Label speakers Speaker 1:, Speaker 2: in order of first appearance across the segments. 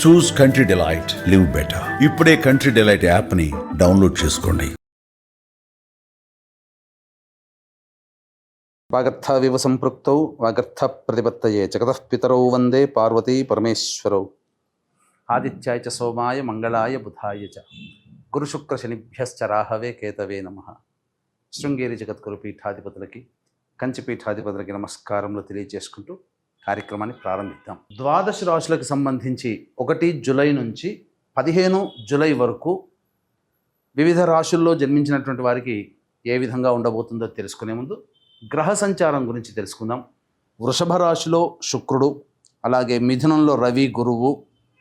Speaker 1: చూస్ country delight, live better. ఇప్పుడే country delight app ని download చేసుకోండి.
Speaker 2: వాగర్థవివ సంపృక్తౌ వాగర్థ ప్రతిపత్తయే జగతః పితరౌ వందే పార్వతీ పరమేశ్వరౌ. ఆదిత్యాయ చ సోమాయ మంగళాయ బుధాయ చ గురుశుక్ర శనిభ్యశ్చ రాహవే కేతవే నమః. శృంగేరి జగద్గురు పీఠాధిపతులకి, కంచి పీఠాధిపతులకి నమస్కారములు తెలియజేసుకుంటూ కార్యక్రమాన్ని ప్రారంభిద్దాం. ద్వాదశ రాశులకు సంబంధించి 1 జూలై నుంచి 15 జూలై వరకు వివిధ రాశుల్లో జన్మించినటువంటి వారికి ఏ విధంగా ఉండబోతుందో తెలుసుకునే ముందు గ్రహ సంచారం గురించి తెలుసుకుందాం. వృషభ రాశిలో శుక్రుడు, అలాగే మిథునంలో రవి గురువు,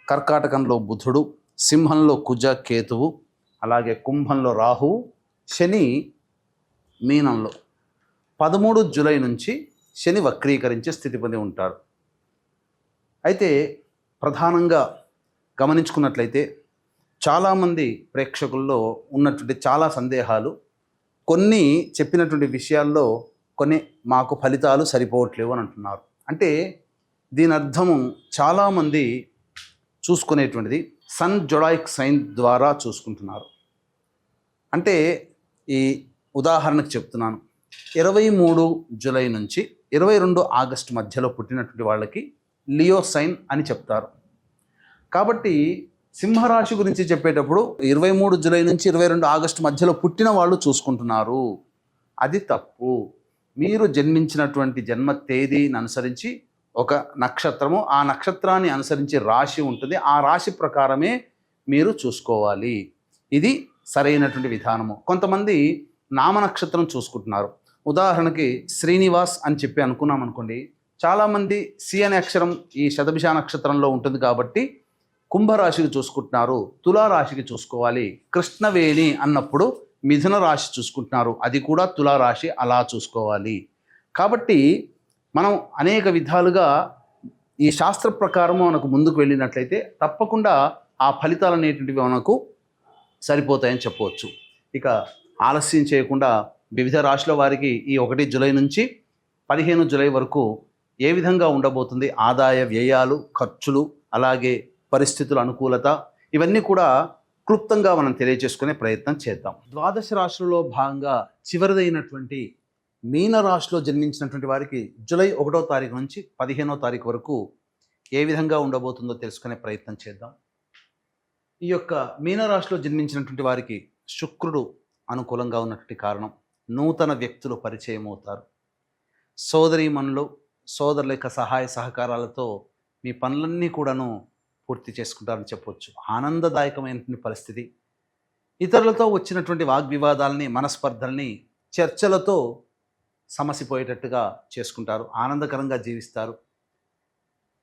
Speaker 2: కర్కాటకంలో బుధుడు, సింహంలో కుజ కేతువు, అలాగే కుంభంలో రాహువు, శని మీనంలో 13 జూలై నుంచి శని వక్రీకరించే స్థితి పొంది ఉంటాడు. అయితే ప్రధానంగా గమనించుకున్నట్లయితే చాలామంది ప్రేక్షకుల్లో ఉన్నటువంటి చాలా సందేహాలు, కొన్ని చెప్పినటువంటి విషయాల్లో కొన్ని మాకు ఫలితాలు సరిపోవట్లేవు అని అంటున్నారు. అంటే దీని అర్థము చాలామంది చూసుకునేటువంటిది సన్ జొడాయిక్ సైన్ ద్వారా చూసుకుంటున్నారు. అంటే ఈ ఉదాహరణకు చెప్తున్నాను, 23 జూలై నుంచి 22 ఆగస్టు మధ్యలో పుట్టినటువంటి వాళ్ళకి లియో సైన్ అని చెప్తారు. కాబట్టి సింహరాశి గురించి చెప్పేటప్పుడు 23 జూలై నుంచి 22 ఆగస్టు మధ్యలో పుట్టిన వాళ్ళు చూసుకుంటున్నారు. అది తప్పు. మీరు జన్మించినటువంటి జన్మ తేదీని అనుసరించి ఒక నక్షత్రము, ఆ నక్షత్రాన్ని అనుసరించి రాశి ఉంటుంది, ఆ రాశి ప్రకారమే మీరు చూసుకోవాలి. ఇది సరైనటువంటి విధానము. కొంతమంది నామ నక్షత్రం చూసుకుంటున్నారు. ఉదాహరణకి శ్రీనివాస్ అని చెప్పి అనుకున్నాం అనుకోండి, చాలామంది సి అనే అక్షరం ఈ శతభిష నక్షత్రంలో ఉంటుంది కాబట్టి కుంభరాశికి చూసుకుంటున్నారు, తులారాశికి చూసుకోవాలి. కృష్ణవేణి అన్నప్పుడు మిథున రాశి చూసుకుంటున్నారు, అది కూడా తులారాశి, అలా చూసుకోవాలి. కాబట్టి మనం అనేక విధాలుగా ఈ శాస్త్ర ప్రకారము మనకు ముందుకు వెళ్ళినట్లయితే తప్పకుండా ఆ ఫలితాలు అనేటువంటివి మనకు సరిపోతాయని చెప్పవచ్చు. ఇక ఆలస్యం చేయకుండా వివిధ రాశుల వారికి ఈ 1 జూలై నుంచి 15 జూలై వరకు ఏ విధంగా ఉండబోతుంది, ఆదాయ వ్యయాలు, ఖర్చులు, అలాగే పరిస్థితుల అనుకూలత, ఇవన్నీ కూడా క్లుప్తంగా మనం తెలియజేసుకునే ప్రయత్నం చేద్దాం. ద్వాదశ రాశులలో భాగంగా చివరిదైనటువంటి మీన రాశిలో జన్మించినటువంటి వారికి జూలై 1వ తారీఖు నుంచి 15వ తారీఖు వరకు ఏ విధంగా ఉండబోతుందో తెలుసుకునే ప్రయత్నం చేద్దాం. ఈ యొక్క మీనరాశిలో జన్మించినటువంటి వారికి శుక్రుడు అనుకూలంగా ఉన్నటువంటి కారణం నూతన వ్యక్తులు పరిచయం అవుతారు. సోదరీమణులు, సోదరుల యొక్క సహాయ సహకారాలతో మీ పనులన్నీ కూడాను పూర్తి చేసుకుంటారని చెప్పవచ్చు. ఆనందదాయకమైనటువంటి పరిస్థితి. ఇతరులతో వచ్చినటువంటి వాగ్వివాదాలని, మనస్పర్ధల్ని చర్చలతో సమసిపోయేటట్టుగా చేసుకుంటారు. ఆనందకరంగా జీవిస్తారు.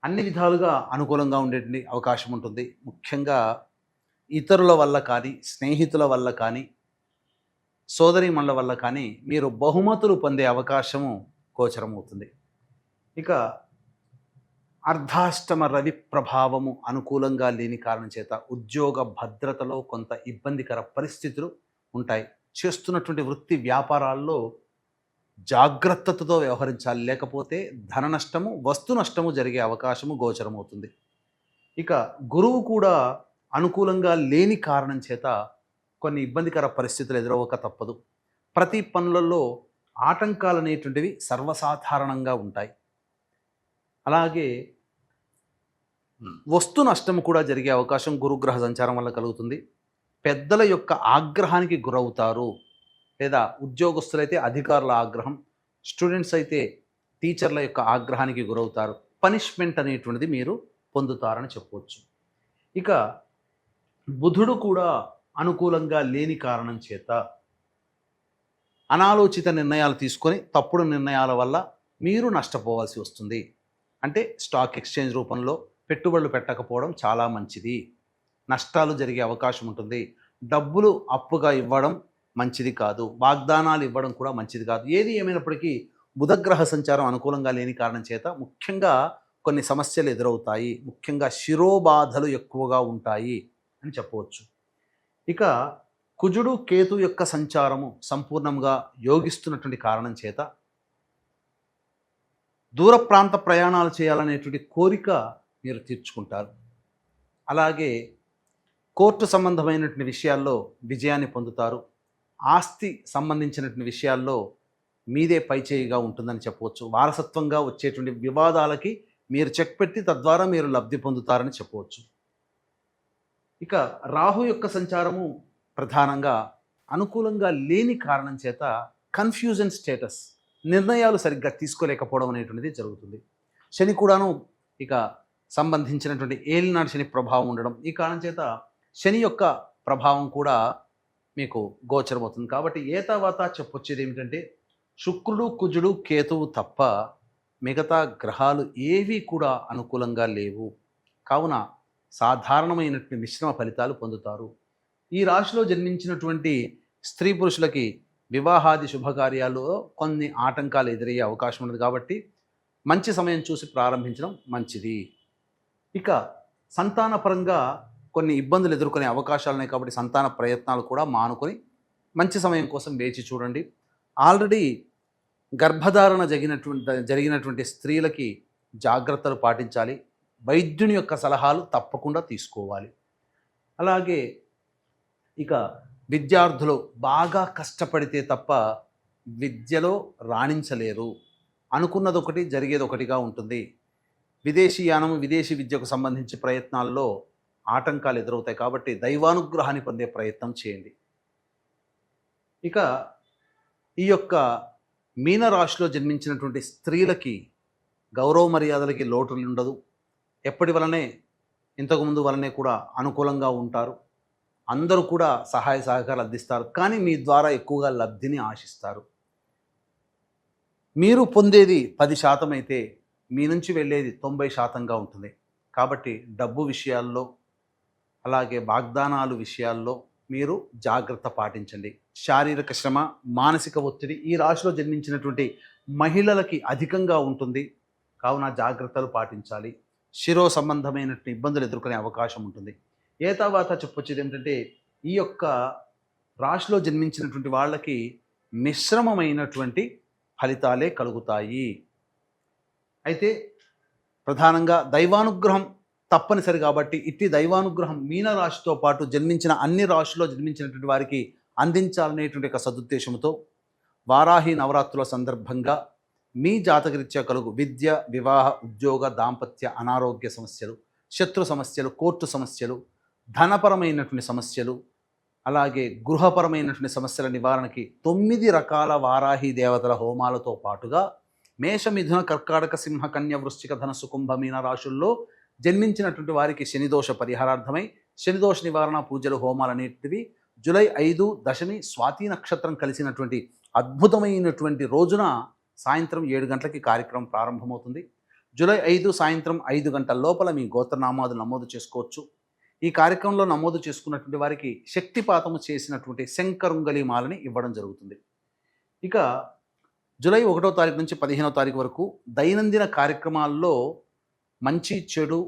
Speaker 2: అన్ని విధాలుగా అనుకూలంగా ఉండేటువంటి అవకాశం ఉంటుంది. ముఖ్యంగా ఇతరుల వల్ల కానీ, స్నేహితుల వల్ల కానీ, సోదరీమణుల వల్ల కానీ మీరు బహుమతులు పొందే అవకాశము గోచరమవుతుంది. ఇక అర్ధాష్టమ రవి ప్రభావము అనుకూలంగా లేని కారణం చేత ఉద్యోగ భద్రతలో కొంత ఇబ్బందికర పరిస్థితులు ఉంటాయి. చేస్తున్నటువంటి వృత్తి వ్యాపారాల్లో జాగ్రత్తతో వ్యవహరించాలి, లేకపోతే ధన నష్టము, వస్తు నష్టము జరిగే అవకాశము గోచరమవుతుంది. ఇక గురువు కూడా అనుకూలంగా లేని కారణం చేత కొన్ని ఇబ్బందికర పరిస్థితులు ఎదురవ్వక తప్పదు. ప్రతి పనులలో ఆటంకాలు అనేటువంటివి సర్వసాధారణంగా ఉంటాయి. అలాగే వస్తు నష్టం కూడా జరిగే అవకాశం గురుగ్రహ సంచారం వల్ల కలుగుతుంది. పెద్దల యొక్క ఆగ్రహానికి గురవుతారు, లేదా ఉద్యోగస్తులైతే అధికారుల ఆగ్రహం, స్టూడెంట్స్ అయితే టీచర్ల యొక్క ఆగ్రహానికి గురవుతారు. పనిష్మెంట్ అనేటువంటిది మీరు పొందుతారని చెప్పవచ్చు. ఇక బుధుడు కూడా అనుకూలంగా లేని కారణం చేత అనాలోచిత నిర్ణయాలు తీసుకొని తప్పుడు నిర్ణయాల వల్ల మీరు నష్టపోవాల్సి వస్తుంది. అంటే స్టాక్ ఎక్స్చేంజ్ రూపంలో పెట్టుబడులు పెట్టకపోవడం చాలా మంచిది. నష్టాలు జరిగే అవకాశం ఉంటుంది. డబ్బులు అప్పుగా ఇవ్వడం మంచిది కాదు, వాగ్దానాలు ఇవ్వడం కూడా మంచిది కాదు. ఏది ఏమైనప్పటికీ బుధగ్రహ సంచారం అనుకూలంగా లేని కారణం చేత ముఖ్యంగా కొన్ని సమస్యలు ఎదురవుతాయి. ముఖ్యంగా శిరోబాధలు ఎక్కువగా ఉంటాయి అని చెప్పవచ్చు. ఇక కుజుడు కేతు యొక్క సంచారము సంపూర్ణంగా యోగిస్తున్నటువంటి కారణం చేత దూర ప్రాంత ప్రయాణాలు చేయాలనేటువంటి కోరిక మీరు తీర్చుకుంటారు. అలాగే కోర్టు సంబంధమైనటువంటి విషయాల్లో విజయాన్ని పొందుతారు. ఆస్తి సంబంధించినటువంటి విషయాల్లో మీదే పైచేయిగా ఉంటుందని చెప్పవచ్చు. వారసత్వంగా వచ్చేటువంటి వివాదాలకి మీరు చెక్ పెట్టి తద్వారా మీరు లబ్ధి పొందుతారని చెప్పవచ్చు. ఇక రాహు యొక్క సంచారము ప్రధానంగా అనుకూలంగా లేని కారణం చేత కన్ఫ్యూజన్ స్టేటస్, నిర్ణయాలు సరిగ్గా తీసుకోలేకపోవడం అనేటువంటిది జరుగుతుంది. శని కూడాను ఇక సంబంధించినటువంటి ఏలినాడు శని ప్రభావం ఉండడం, ఈ కారణం చేత శని యొక్క ప్రభావం కూడా మీకు గోచరమవుతుంది. కాబట్టి ఏతావాత చెప్పొచ్చేది ఏమిటంటే శుక్రుడు, కుజుడు, కేతువు తప్ప మిగతా గ్రహాలు ఏవి కూడా అనుకూలంగా లేవు. కావున సాధారణమైనటువంటి మిశ్రమ ఫలితాలు పొందుతారు. ఈ రాశిలో జన్మించినటువంటి స్త్రీ పురుషులకి వివాహాది శుభకార్యాల్లో కొన్ని ఆటంకాలు ఎదురయ్యే అవకాశం ఉన్నది. కాబట్టి మంచి సమయం చూసి ప్రారంభించడం మంచిది. ఇక సంతానపరంగా కొన్ని ఇబ్బందులు ఎదుర్కొనే అవకాశాలు ఉన్నాయి. కాబట్టి సంతాన ప్రయత్నాలు కూడా మానుకొని మంచి సమయం కోసం వేచి చూడండి. ఆల్రెడీ గర్భధారణ జరిగినటువంటి స్త్రీలకి జాగ్రత్తలు పాటించాలి. వైద్యుని యొక్క సలహాలు తప్పకుండా తీసుకోవాలి. అలాగే ఇక విద్యార్థులు బాగా కష్టపడితే తప్ప విద్యలో రాణించలేరు. అనుకున్నది ఒకటి, జరిగేది ఒకటిగా ఉంటుంది. విదేశీయానం, విదేశీ విద్యకు సంబంధించి ప్రయత్నాల్లో ఆటంకాలు ఎదురవుతాయి. కాబట్టి దైవానుగ్రహాన్ని పొందే ప్రయత్నం చేయండి. ఇక ఈ యొక్క మీనరాశిలో జన్మించినటువంటి స్త్రీలకి గౌరవ మర్యాదలకి లోటు ఉండదు. ఎప్పటి వలనే ఇంతకుముందు వలనే కూడా అనుకూలంగా ఉంటారు. అందరూ కూడా సహాయ సహకారాలు అందిస్తారు. కానీ మీ ద్వారా ఎక్కువగా లబ్ధిని ఆశిస్తారు. మీరు పొందేది 10% అయితే మీ నుంచి వెళ్ళేది 90%గా ఉంటుంది. కాబట్టి డబ్బు విషయాల్లో, అలాగే వాగ్దానాలు విషయాల్లో మీరు జాగ్రత్త పాటించండి. శారీరక శ్రమ, మానసిక ఒత్తిడి ఈ రాశిలో జన్మించినటువంటి మహిళలకి అధికంగా ఉంటుంది. కావున జాగ్రత్తలు పాటించాలి. శిరో సంబంధమైనటువంటి ఇబ్బందులు ఎదుర్కొనే అవకాశం ఉంటుంది. ఏ తర్వాత చెప్పొచ్చేది ఏమిటంటే ఈ యొక్క రాశిలో జన్మించినటువంటి వాళ్ళకి మిశ్రమమైనటువంటి ఫలితాలే కలుగుతాయి. అయితే ప్రధానంగా దైవానుగ్రహం తప్పనిసరి. కాబట్టి ఇట్టి దైవానుగ్రహం మీనరాశితో పాటు జన్మించిన అన్ని రాశుల్లో జన్మించినటువంటి వారికి అందించాలనేటువంటి ఒక సదుద్దేశంతో వారాహి నవరాత్రుల సందర్భంగా మీ జాతకరీత్యా కలుగు విద్య, వివాహ, ఉద్యోగ, దాంపత్య, అనారోగ్య సమస్యలు, శత్రు సమస్యలు, కోర్టు సమస్యలు, ధనపరమైనటువంటి సమస్యలు, అలాగే గృహపరమైనటువంటి సమస్యల నివారణకి 9 రకాల వారాహి దేవతల హోమాలతో పాటుగా మేష, మిథున, కర్కాటక, సింహ, కన్య, వృశ్చిక, ధనస్సు, కుంభ, మీన రాశుల్లో జన్మించినటువంటి వారికి శనిదోష పరిహారార్థమై శనిదోష నివారణ పూజలు, హోమాలన్నిటివి జూలై 5 దశమి స్వాతి నక్షత్రం కలిసినటువంటి అద్భుతమైనటువంటి రోజున సాయంత్రం 7 గంటలకి కార్యక్రమం ప్రారంభమవుతుంది. జూలై 5 సాయంత్రం 5 గంటల లోపల మీ గోత్రనామాలు నమోదు చేసుకోవచ్చు. ఈ కార్యక్రమంలో నమోదు చేసుకున్నటువంటి వారికి శక్తిపాతము చేసినటువంటి శంకరుంగలి మాలని ఇవ్వడం జరుగుతుంది. ఇక జూలై 1వ తారీఖు నుంచి 15వ తారీఖు వరకు దైనందిన కార్యక్రమాల్లో మంచి, చెడు,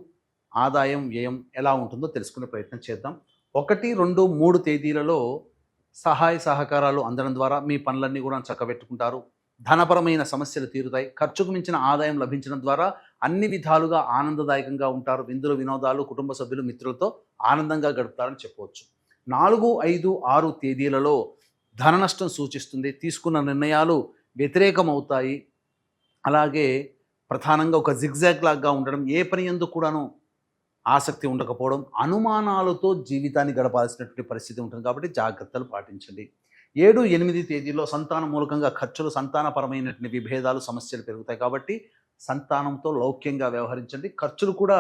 Speaker 2: ఆదాయం, వ్యయం ఎలా ఉంటుందో తెలుసుకునే ప్రయత్నం చేద్దాం. 1, 2, 3 తేదీలలో సహాయ సహకారాలు అందడం ద్వారా మీ పనులన్నీ కూడా చక్కబెట్టుకుంటారు. ధనపరమైన సమస్యలు తీరుతాయి. ఖర్చుకు మించిన ఆదాయం లభించడం ద్వారా అన్ని విధాలుగా ఆనందదాయకంగా ఉంటారు. విందులు, వినోదాలు, కుటుంబ సభ్యులు, మిత్రులతో ఆనందంగా గడుపుతారని చెప్పవచ్చు. 4, 5, 6 తేదీలలో ధన నష్టం సూచిస్తుంది. తీసుకున్న నిర్ణయాలు వ్యతిరేకమవుతాయి. అలాగే ప్రధానంగా ఒక జిగ్జాగ్ లాగా ఉండడం, ఏ పని యందు కూడాను ఆసక్తి ఉండకపోవడం, అనుమానాలతో జీవితాన్ని గడపాల్సినటువంటి పరిస్థితి ఉంటుంది. కాబట్టి జాగ్రత్తలు పాటించండి. 7, 8 తేదీల్లో సంతానం మూలకంగా ఖర్చులు, సంతానపరమైనటువంటి విభేదాలు, సమస్యలు పెరుగుతాయి. కాబట్టి సంతానంతో లౌక్యంగా వ్యవహరించండి. ఖర్చులు కూడా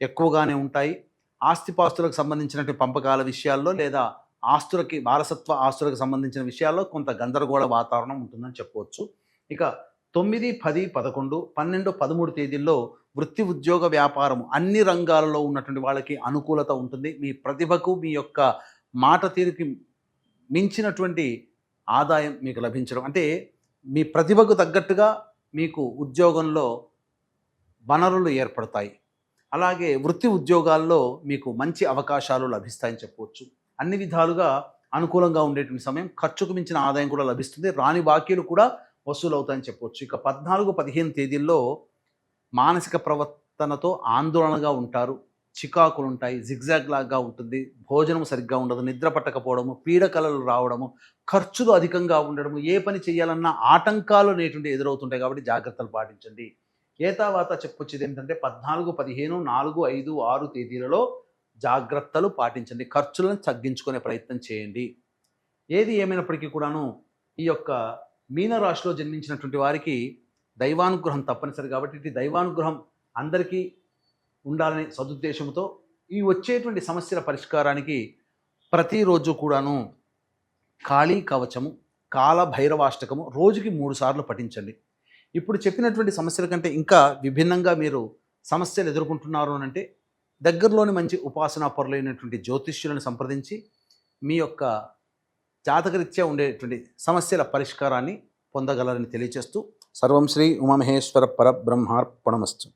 Speaker 2: ఎక్కువగానే ఉంటాయి. ఆస్తిపాస్తులకు సంబంధించినటువంటి పంపకాల విషయాల్లో లేదా ఆస్తులకి, వారసత్వ ఆస్తులకు సంబంధించిన విషయాల్లో కొంత గందరగోళ వాతావరణం ఉంటుందని చెప్పవచ్చు. ఇక 9, 10, 11, 12, 13 తేదీల్లో వృత్తి, ఉద్యోగ, వ్యాపారం అన్ని రంగాలలో ఉన్నటువంటి వాళ్ళకి అనుకూలత ఉంటుంది. మీ ప్రతిభకు, మీ యొక్క మాట తీరుకి మించినటువంటి ఆదాయం మీకు లభించడం, అంటే మీ ప్రతిభకు తగ్గట్టుగా మీకు ఉద్యోగంలో వనరులు ఏర్పడతాయి. అలాగే వృత్తి ఉద్యోగాల్లో మీకు మంచి అవకాశాలు లభిస్తాయని చెప్పవచ్చు. అన్ని విధాలుగా అనుకూలంగా ఉండేటువంటి సమయం. ఖర్చుకు మించిన ఆదాయం కూడా లభిస్తుంది. రాని బాకీలు కూడా వసూలు అవుతాయని చెప్పవచ్చు. ఇక 14, 15 తేదీల్లో మానసిక ప్రవర్తనతో ఆందోళనగా ఉంటారు. చికాకులు ఉంటాయి, జిగ్జాగ్ లాగా ఉంటుంది, భోజనం సరిగ్గా ఉండదు, నిద్ర పట్టకపోవడము, పీడకలలు రావడము, ఖర్చులు అధికంగా ఉండడము, ఏ పని చేయాలన్నా ఆటంకాలు అనేటువంటి ఎదురవుతుంటాయి. కాబట్టి జాగ్రత్తలు పాటించండి. ఏతావాత చెప్పొచ్చేది ఏంటంటే 14, 15, 4, 5, 6 తేదీలలో జాగ్రత్తలు పాటించండి. ఖర్చులను తగ్గించుకునే ప్రయత్నం చేయండి. ఏది ఏమైనప్పటికీ కూడాను ఈ యొక్క మీనరాశిలో జన్మించినటువంటి వారికి దైవానుగ్రహం తప్పనిసరి. కాబట్టి ఇది దైవానుగ్రహం అందరికీ ఉండాలనే సదుద్దేశంతో ఈ వచ్చేటువంటి సమస్యల పరిష్కారానికి ప్రతిరోజు కూడాను కాళీ కవచము, కాల భైరవాష్టకము రోజుకి 3 సార్లు పఠించండి. ఇప్పుడు చెప్పినటువంటి సమస్యల కంటే ఇంకా విభిన్నంగా మీరు సమస్యలు ఎదుర్కొంటున్నారు అని అంటే దగ్గరలోని మంచి ఉపాసనా పరులైనటువంటి జ్యోతిష్యులను సంప్రదించి మీ యొక్క జాతకరీత్యా ఉండేటువంటి సమస్యల పరిష్కారాన్ని పొందగలరని తెలియచేస్తూ సర్వం శ్రీ ఉమామహేశ్వర పరబ్రహ్మార్పణమస్తు.